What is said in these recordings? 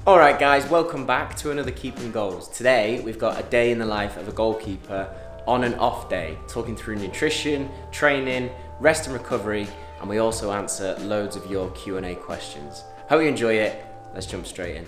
Alright guys, welcome back to another Keeping Goals. Today we've got a day in the life of a goalkeeper on an off day, talking through nutrition, training, rest and recovery, and we also answer loads of your Q&A questions. Hope you enjoy it. Let's jump straight in.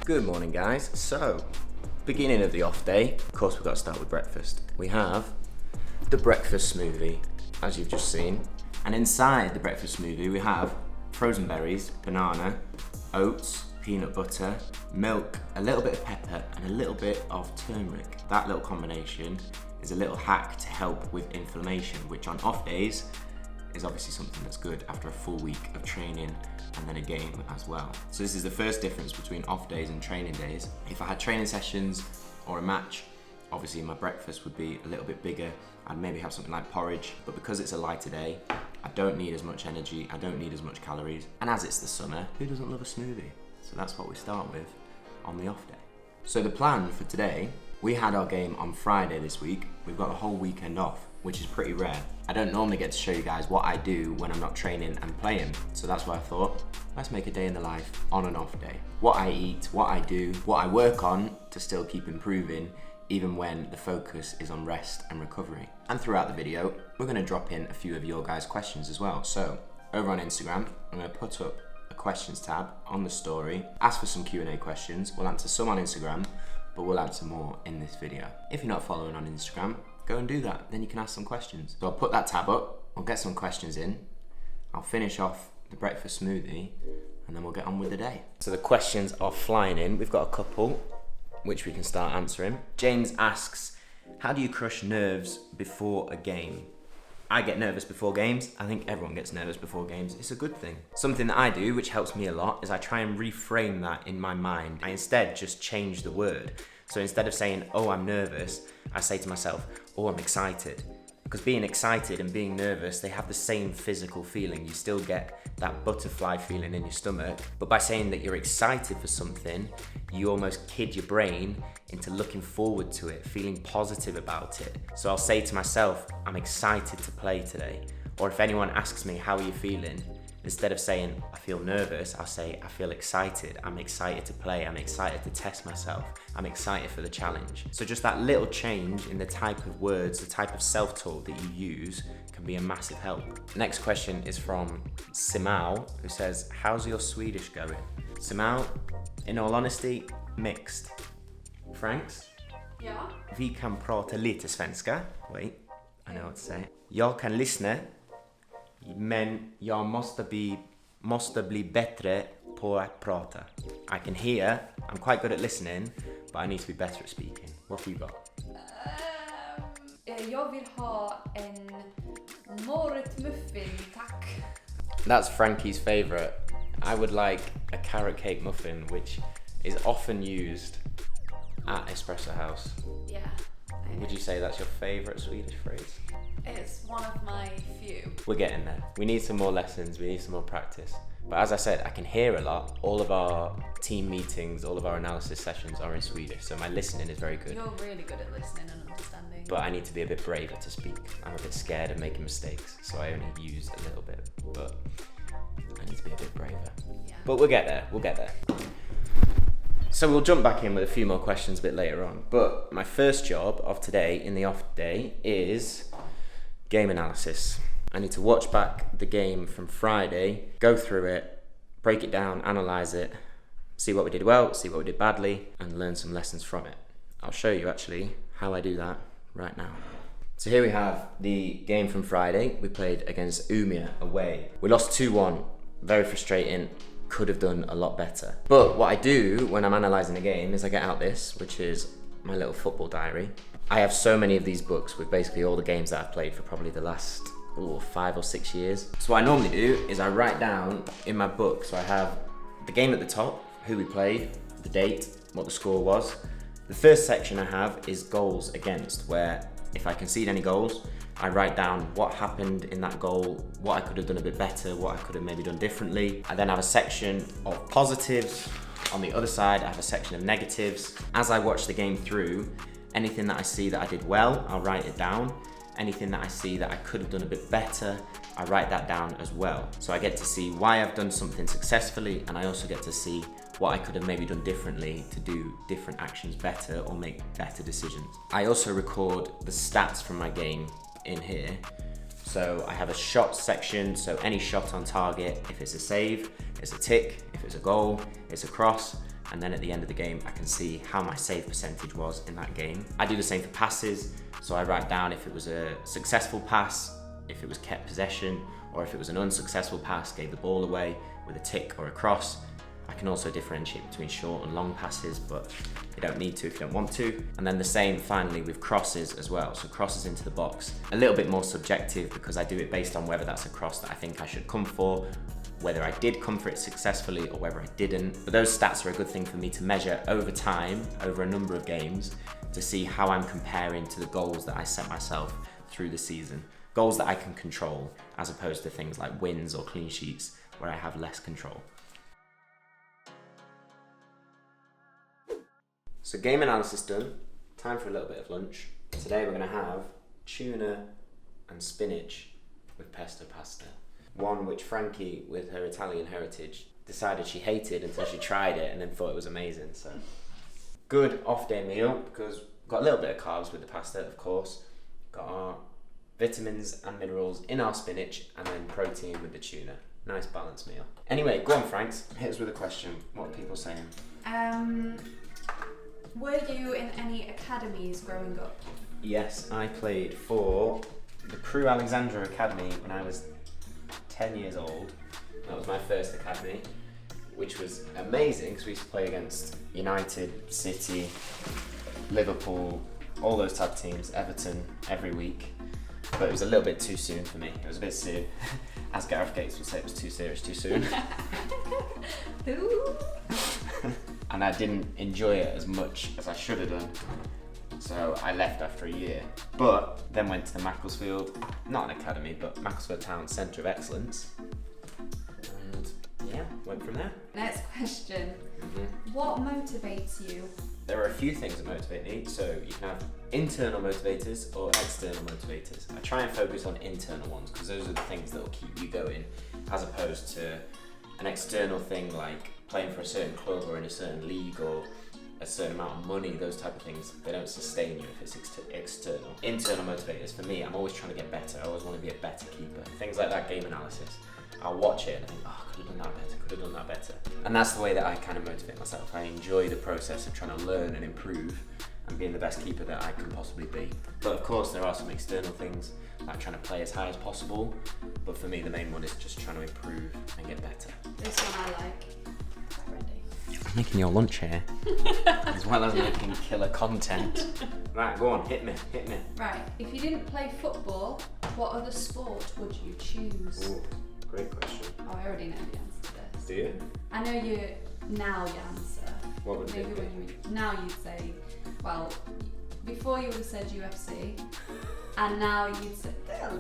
Good morning guys. So, beginning of the off day, of course we've got to start with breakfast. We have the breakfast smoothie, as you've just seen. And inside the breakfast smoothie we have frozen berries, banana, oats, peanut butter, milk, a little bit of pepper and a little bit of turmeric. That little combination is a little hack to help with inflammation, which on off days is obviously something that's good after a full week of training and then a game as well. So this is the first difference between off days and training days. If I had training sessions or a match, obviously my breakfast would be a little bit bigger. I'd maybe have something like porridge, but because it's a lighter day, I don't need as much energy, I don't need as much calories. And as it's the summer, who doesn't love a smoothie? So that's what we start with on the off day. So the plan for today, we had our game on Friday this week. We've got the whole weekend off, which is pretty rare. I don't normally get to show you guys what I do when I'm not training and playing. So that's why I thought, let's make a day in the life on an off day. What I eat, what I do, what I work on to still keep improving, even when the focus is on rest and recovery. And throughout the video, we're gonna drop in a few of your guys' questions as well. So over on Instagram, I'm gonna put up a questions tab on the story, ask for some Q&A questions. We'll answer some on Instagram, but we'll answer more in this video. If you're not following on Instagram, go and do that, then you can ask some questions. So I'll put that tab up, I'll get some questions in, I'll finish off the breakfast smoothie, and then we'll get on with the day. So the questions are flying in. We've got a couple, which we can start answering. James asks, how do you crush nerves before a game? I get nervous before games. I think everyone gets nervous before games. It's a good thing. Something that I do, which helps me a lot, is I try and reframe that in my mind. I instead just change the word. So instead of saying, oh, I'm nervous, I say to myself, oh, I'm excited. Because being excited and being nervous, they have the same physical feeling. You still get that butterfly feeling in your stomach. But by saying that you're excited for something, you almost kid your brain into looking forward to it, feeling positive about it. So I'll say to myself, I'm excited to play today. Or if anyone asks me, how are you feeling? Instead of saying, I feel nervous, I'll say, I feel excited. I'm excited to play. I'm excited to test myself. I'm excited for the challenge. So just that little change in the type of words, the type of self-talk that you use can be a massive help. Next question is from Simao, who says, how's your Swedish going? Simao, in all honesty, mixed. Franks? Ja. Vi kan prata lite svenska. Wait, I know what to say. Jag kan lyssna. Men jag måste bli bättre på att prata. I can hear, I'm quite good at listening, but I need to be better at speaking. What have you got? Jag vill ha en morotmuffin, tack. That's Frankie's favourite. I would like a carrot cake muffin, which is often used at Espresso House. Yeah. Would you say that's your favourite Swedish phrase? It's one of my few. We're getting there. We need some more lessons, we need some more practice. But as I said, I can hear a lot. All of our team meetings, all of our analysis sessions are in Swedish, so my listening is very good. You're really good at listening and understanding. But I need to be a bit braver to speak. I'm a bit scared of making mistakes, so I only use a little bit. But I need to be a bit braver. Yeah. But we'll get there, we'll get there. So we'll jump back in with a few more questions a bit later on. But my first job of today in the off day is game analysis. I need to watch back the game from Friday, go through it, break it down, analyse it, see what we did well, see what we did badly, and learn some lessons from it. I'll show you actually how I do that right now. So here we have the game from Friday. We played against Umeå away. We lost 2-1, very frustrating. Could have done a lot better. But what I do when I'm analysing a game is I get out this, which is my little football diary. I have so many of these books with basically all the games that I've played for probably the last 5 or 6 years. So what I normally do is I write down in my book, so I have the game at the top, who we played, the date, what the score was. The first section I have is goals against, where if I concede any goals, I write down what happened in that goal, what I could have done a bit better, what I could have maybe done differently. I then have a section of positives. On the other side, I have a section of negatives. As I watch the game through, anything that I see that I did well, I'll write it down. Anything that I see that I could have done a bit better, I write that down as well. So I get to see why I've done something successfully, and I also get to see what I could have maybe done differently to do different actions better or make better decisions. I also record the stats from my game in here. So I have a shot section, so any shot on target, if it's a save, it's a tick, if it's a goal, it's a cross, and then at the end of the game, I can see how my save percentage was in that game. I do the same for passes, so I write down if it was a successful pass, if it was kept possession, or if it was an unsuccessful pass, gave the ball away with a tick or a cross. I can also differentiate between short and long passes, but you don't need to if you don't want to. And then the same finally with crosses as well. So crosses into the box, a little bit more subjective because I do it based on whether that's a cross that I think I should come for, whether I did come for it successfully or whether I didn't. But those stats are a good thing for me to measure over time, over a number of games, to see how I'm comparing to the goals that I set myself through the season. Goals that I can control, as opposed to things like wins or clean sheets where I have less control. So game analysis done, time for a little bit of lunch. Today we're going to have tuna and spinach with pesto pasta. One which Frankie, with her Italian heritage, decided she hated until she tried it and then thought it was amazing. So good off-day meal because we've got a little bit of carbs with the pasta, of course. Got our vitamins and minerals in our spinach and then protein with the tuna. Nice balanced meal. Anyway, go on Franks, hit us with a question. What are people saying? Were you in any academies growing up? Yes, I played for the Crew Alexandra Academy when I was 10 years old. That was my first academy, which was amazing because we used to play against United, City, Liverpool, all those type of teams, Everton, every week. But it was a little bit too soon for me. It was a bit soon. As Gareth Gates would say, it was too serious, too soon. And I didn't enjoy it as much as I should have done. So I left after a year. But then went to the Macclesfield, not an academy, but Macclesfield Town Centre of Excellence. And yeah, went from there. Next question. What motivates you? There are a few things that motivate me. So you can have internal motivators or external motivators. I try and focus on internal ones because those are the things that will keep you going, as opposed to an external thing like playing for a certain club or in a certain league or a certain amount of money. Those type of things, they don't sustain you if it's external. Internal motivators, for me, I'm always trying to get better. I always want to be a better keeper. Things like that game analysis. I'll watch it and I think, oh, I could have done that better, could have done that better. And that's the way that I kind of motivate myself. I enjoy the process of trying to learn and improve and being the best keeper that I can possibly be. But of course, there are some external things, like trying to play as high as possible. But for me, the main one is just trying to improve and get better. This one I like. Ready. I'm making your lunch here, as well as making killer content. Right, go on, hit me. Right, if you didn't play football, what other sport would you choose? Ooh, great question. Oh, I already know the answer to this. Do you? I know your answer. What would Maybe it be? when now you'd say, well, before you would have said UFC, and now you'd say,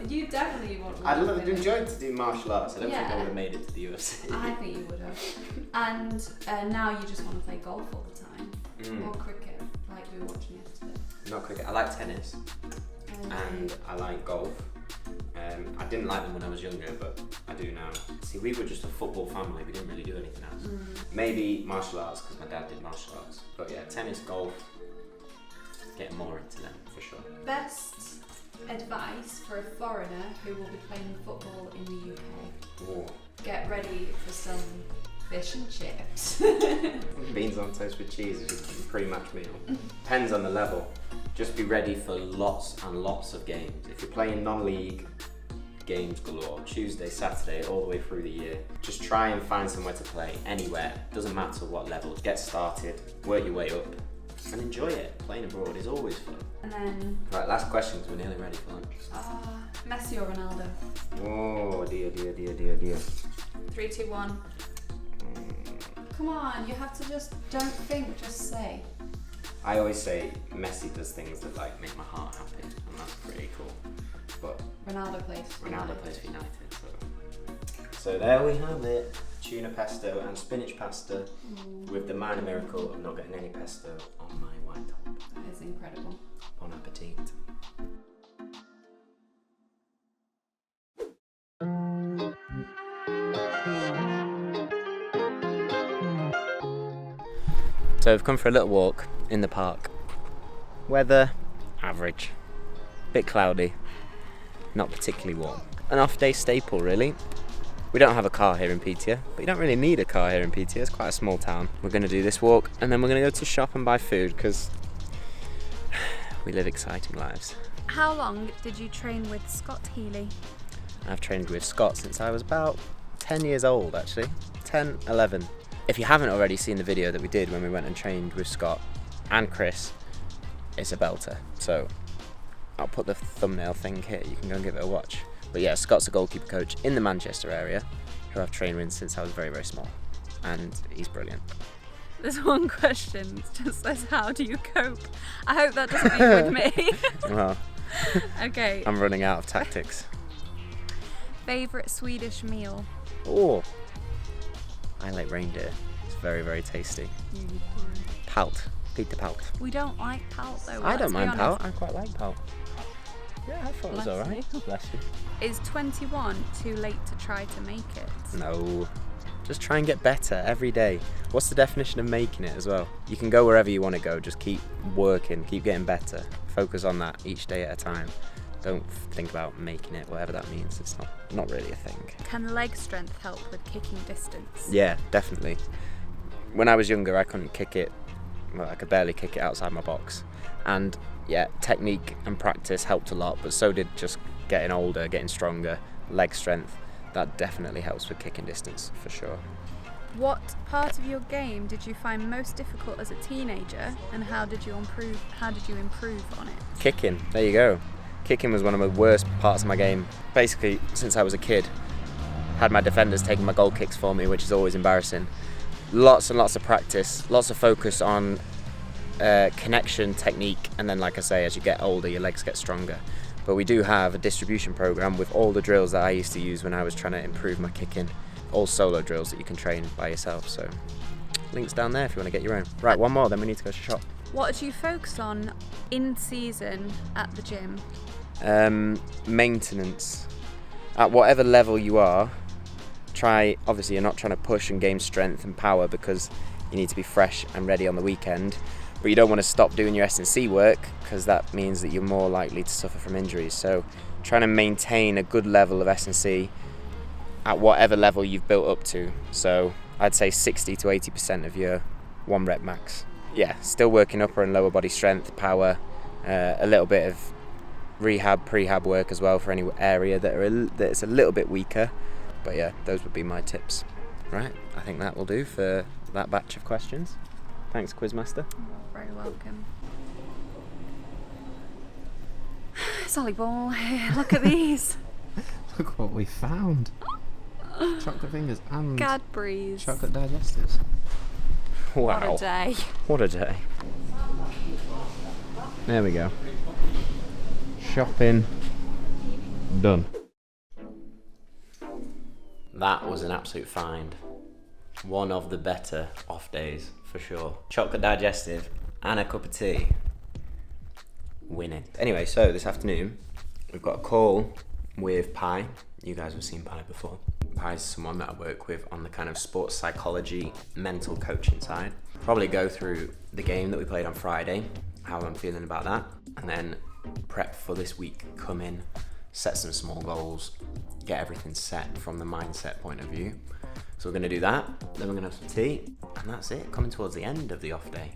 you definitely want. I'd love to enjoy to do martial arts. I don't think I Yeah. would have made it to the UFC. I think you would have. And now you just want to play golf all the time, or cricket, like we were watching yesterday. Not cricket. I like tennis and I like golf. I didn't like them when I was younger, but I do now. See, we were just a football family. We didn't really do anything else. Maybe martial arts because my dad did martial arts. But yeah, tennis, golf. Getting more into them for sure. Best advice for a foreigner who will be playing football in the UK? Ooh. Get ready for some fish and chips. Beans on toast with cheese is a pre-match meal. Depends on the level. Just be ready for lots and lots of games. If you're playing non-league, games galore, Tuesday, Saturday, all the way through the year. Just try and find somewhere to play, anywhere. Doesn't matter what level. Get started, work your way up, and enjoy it. Playing abroad is always fun. And then, Right, last question because we're nearly ready for lunch. Messi or Ronaldo? Oh, dear. 3, 2, 1. Come on, you have to just don't think, just say. I always say Messi does things that like make my heart happy, and that's pretty cool. But Ronaldo plays for United. So there we have it. Tuna pesto and spinach pasta with the minor miracle of not getting any pesto on my white top. That is incredible. Bon appetit. So we've come for a little walk in the park. Weather, average. Bit cloudy, not particularly warm. An off-day staple, really. We don't have a car here in Petear, but you don't really need a car here in Petear. It's quite a small town. We're going to do this walk, and then we're going to go to shop and buy food, because we live exciting lives. How long did you train with Scott Healy? I've trained with Scott since I was about 10 years old, actually. 10, 11. If you haven't already seen the video that we did when we went and trained with Scott and Chris, it's a belter. So I'll put the thumbnail thing here, you can go and give it a watch. But yeah, Scott's a goalkeeper coach in the Manchester area who I've trained with since I was very, very small. And he's brilliant. There's one question, it just says, how do you cope? I hope that doesn't mean with me. Well, Okay. I'm running out of tactics. Favourite Swedish meal? Oh, I like reindeer. It's very, very tasty. Palt. Peter Palt. We don't like palt though. I don't let's be mind palt. honest. I quite like palt. Yeah, I thought it was Bless alright. Bless you. Is 21 too late to try to make it? No. Just try and get better every day. What's the definition of making it as well? You can go wherever you want to go. Just keep working, keep getting better. Focus on that each day at a time. Don't think about making it, whatever that means. It's not really a thing. Can leg strength help with kicking distance? Yeah, definitely. When I was younger, I couldn't kick it. Well, I could barely kick it outside my box. And yeah, technique and practice helped a lot, but so did just getting older, getting stronger, leg strength. That definitely helps with kicking distance, for sure. What part of your game did you find most difficult as a teenager, and how did you improve on it? Kicking, there you go. Kicking was one of the worst parts of my game. Basically, since I was a kid, had my defenders taking my goal kicks for me, which is always embarrassing. Lots and lots of practice, lots of focus on connection, technique, and then, like I say, as you get older, your legs get stronger. But we do have a distribution program with all the drills that I used to use when I was trying to improve my kicking. All solo drills that you can train by yourself. So links down there if you want to get your own. Right, one more, then we need to go to shop. What do you focus on in season at the gym? Maintenance. At whatever level you are, obviously you're not trying to push and gain strength and power because you need to be fresh and ready on the weekend. But you don't want to stop doing your S&C work because that means that you're more likely to suffer from injuries. So trying to maintain a good level of S&C at whatever level you've built up to. So I'd say 60 to 80% of your 1 rep max. Yeah, still working upper and lower body strength, power, a little bit of rehab, prehab work as well for any area that's a little bit weaker. But yeah, those would be my tips. Right, I think that will do for that batch of questions. Thanks, Quizmaster. You're very welcome. Solly ball, look at these. Look what we found. Chocolate fingers and Cadbury's. chocolate digestives. Wow. What a day. What a day. There we go. Shopping done. That was an absolute find. One of the better off days, for sure. Chocolate digestive and a cup of tea. Winning. Anyway, so this afternoon, we've got a call with Pi. You guys have seen Pi before. Pi's someone that I work with on the kind of sports psychology, mental coaching side. Probably go through the game that we played on Friday, how I'm feeling about that, and then prep for this week, come in, set some small goals, get everything set from the mindset point of view. So we're going to do that, then we're going to have some tea, and that's it, coming towards the end of the off day.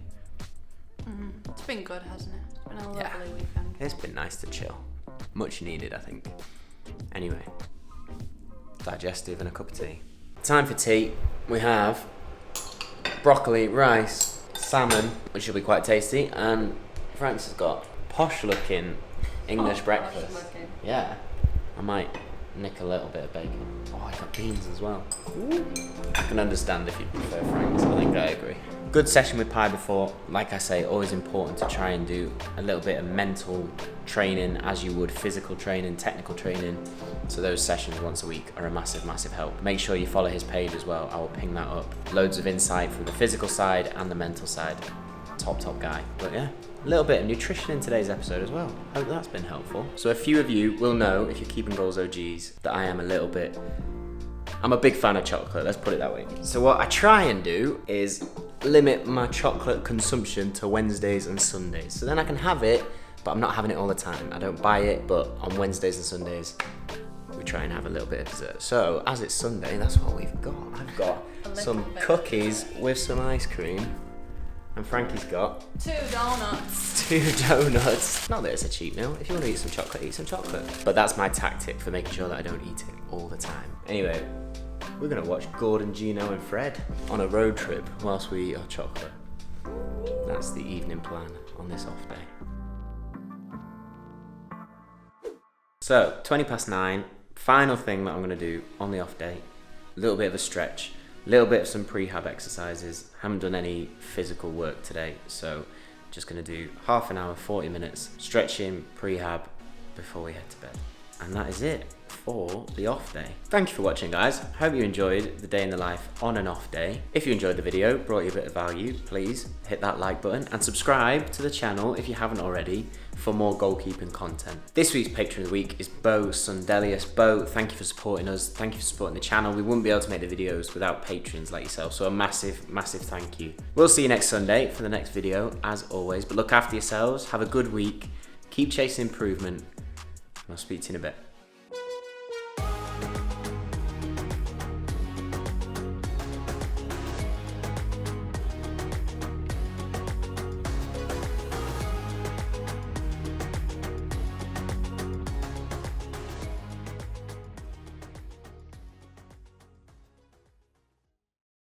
It's been good, hasn't it? It's been a lovely Yeah. weekend. It's been nice to chill. Much needed, I think. Anyway, digestive and a cup of tea. Time for tea. We have broccoli, rice, salmon, which will be quite tasty, and Frank's has got posh looking English breakfast. Looking. Yeah. I might nick a little bit of bacon. Oh, I got beans as well. Ooh. I can understand if you prefer franks, I think I agree. Good session with pie before. Like I say, always important to try and do a little bit of mental training as you would physical training, technical training. So those sessions once a week are a massive, massive help. Make sure you follow his page as well. I will ping that up. Loads of insight from the physical side and the mental side. Top guy. But yeah, a little bit of nutrition in today's episode as well. Hope that's been helpful. So a few of you will know, if you're keeping goals OGs, that I'm a big fan of chocolate, let's put it that way. So what I try and do is limit my chocolate consumption to Wednesdays and Sundays. So then I can have it, but I'm not having it all the time. I don't buy it, but on Wednesdays and Sundays, we try and have a little bit of dessert. So as it's Sunday, that's what we've got. I've got some cookies with some ice cream. And Frankie's got 2 donuts. 2 donuts. Not that it's a cheat meal. If you want to eat some chocolate. But that's my tactic for making sure that I don't eat it all the time. Anyway, we're going to watch Gordon, Gino and Fred on a road trip whilst we eat our chocolate. That's the evening plan on this off day. So, 9:20. Final thing that I'm going to do on the off day. A little bit of a stretch. A little bit of some prehab exercises. Haven't done any physical work today, so just going to do half an hour, 40 minutes stretching, prehab before we head to bed. And that is it for the off day. Thank you for watching, guys. Hope you enjoyed the day in the life on an off day. If you enjoyed the video, brought you a bit of value, please hit that like button and subscribe to the channel if you haven't already for more goalkeeping content. This week's patron of the week is Bo Sundelius. Bo, thank you for supporting us. Thank you for supporting the channel. We wouldn't be able to make the videos without patrons like yourself, so a massive, massive thank you. We'll see you next Sunday for the next video, as always, but look after yourselves, have a good week, keep chasing improvement, and I'll speak to you in a bit.